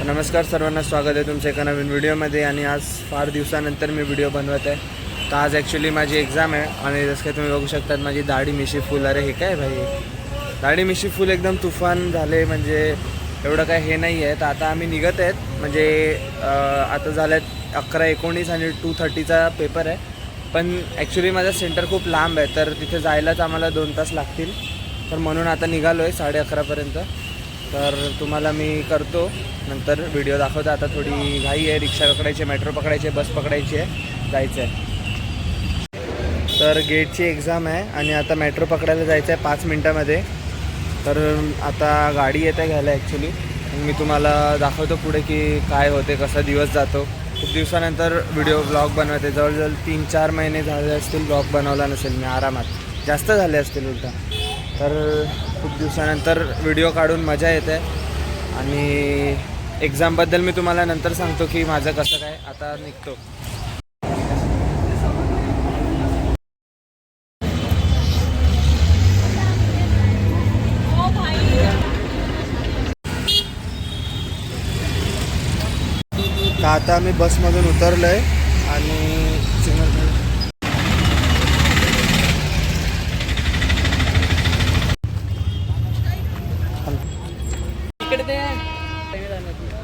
नमस्कार सर्वांना, स्वागत आहे तुमच्या एका नवीन व्हिडिओमध्ये. आणि आज फार दिवसानंतर मी व्हिडिओ बनवत आहे. तर आज ॲक्च्युली माझी एक्झाम आहे आणि जसं काय तुम्ही बघू शकतात माझी दाढी मिशी फुल. अरे हे काय भाई, दाढी मिशी फुल एकदम तुफान झाले, म्हणजे एवढं काय हे नाही आहे. तर आता आम्ही निघत आहेत, म्हणजे आता झालं आहे 11:19 आणि 2:30चा पेपर आहे. पण ॲक्च्युली माझा सेंटर खूप लांब आहे, तर तिथे जायलाच आम्हाला 2 तास लागतील. तर म्हणून आता निघालो आहे 11:30पर्यंत. तर तुम्हाला मी करतो नंतर व्हिडिओ दाखवतो. आता थोडी घाई आहे, रिक्षा पकडायची, मेट्रो पकडायची, बस पकडायची आहे, जायचं आहे. तर गेटची एक्झाम आहे आणि आता मेट्रो पकडायला जायचं आहे 5 मिनटामध्ये. तर आता गाडी येते घ्यायला ॲक्च्युली. मी तुम्हाला दाखवतो पुढे की काय होते, कसा दिवस जातो. खूप दिवसानंतर ब्लॉग बनवते. जवळजवळ 3-4 महिने झाले असतील ब्लॉग बनवला नसेल मी, आरामात जास्त झाले असतील उलटा. तर खूप दिवसानंतर व्हिडिओ काढून मजा येते. आणि एक्झामबद्दल मी तुम्हाला नंतर सांगतो की माझं कसं काय. आता निघतो. तर आता मी बसमधून उतरलो आहे आणि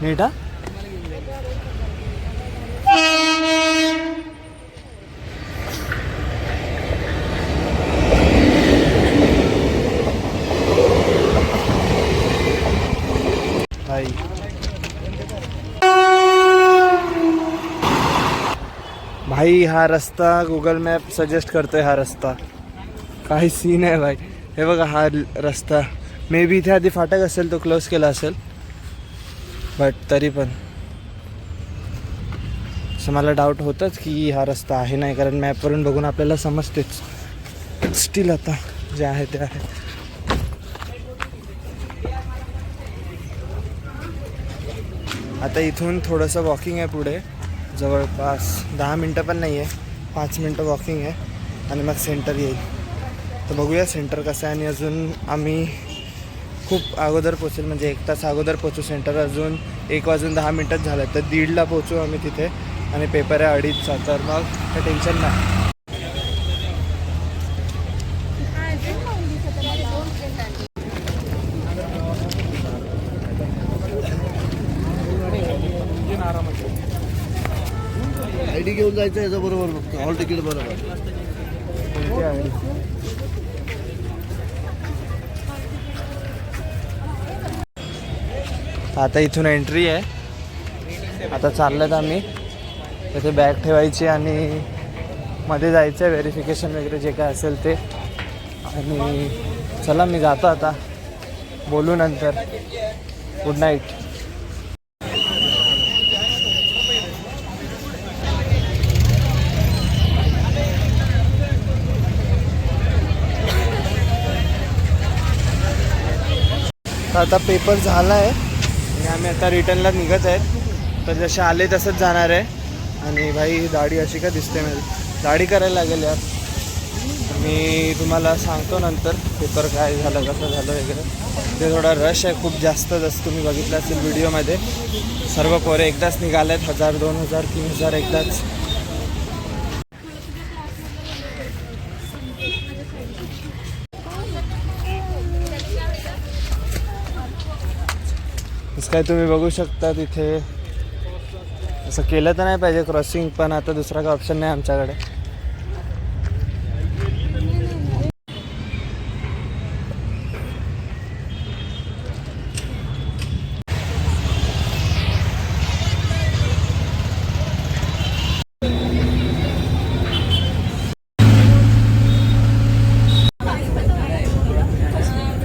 नीट हा. भाई हा रस्ता गूगल मॅप सजेस्ट करतोय. हा रस्ता काही सीन आहे भाई. हे बघा हा रस्ता. मे बी इथे आधी फाटक असेल, तो क्लोज केला असेल, बट तरी पण असं मला डाऊट होतंच की हा रस्ता आहे नाही, कारण मॅपवरून बघून आपल्याला समजतेच. स्टील आता जे आहे ते आहे. आता इथून थोडंसं वॉकिंग आहे पुढे, जवळपास 10 मिनटं पण नाही आहे, 5 मिनटं वॉकिंग आहे आणि मग सेंटर येईल. तर बघूया सेंटर कसं आहे. आणि अजून आम्ही खूप अगोदर पोचेल, म्हणजे 1 तास अगोदर पोचू सेंटर. अजून 1:10 झालं, तर 1:30ला पोचू आम्ही तिथे. आणि पेपर आहे 2:30चा, तर मग काही टेन्शन नाही. आयडी घेऊन जायचं याच्या बरोबर फक्त हॉल तिकीट बरोबर. आता इथून एंट्री आहे. आता चाललं आम्ही तिथे बॅग ठेवायची आणि मध्ये जायचं आहे, व्हेरिफिकेशन वगैरे जे काय असेल ते. आणि चला मी जातो आता, बोलू नंतर. Good night. आता पेपर झाला आहे आणि आम्ही आता रिटर्नला निघत आहेत. तर जसे आले तसंच जाणार आहे. आणि भाई दाढी अशी का दिसते, माझी दाढी करायला लागेल यार. मी तुम्हाला सांगतो नंतर पेपर काय झालं, कसं झालं वगैरे. ते थोडा रश आहे खूप जास्त, जसं तुम्ही बघितलं असेल व्हिडिओमध्ये. सर्व पोरे एकदाच निघाले आहेत, 1000, 2000, 3000 एकदाच. असं काय तुम्ही बघू शकता तिथे. असं केलं तर नाही पाहिजे क्रॉसिंग, पण आता दुसरा काय ऑप्शन नाही आमच्याकडे.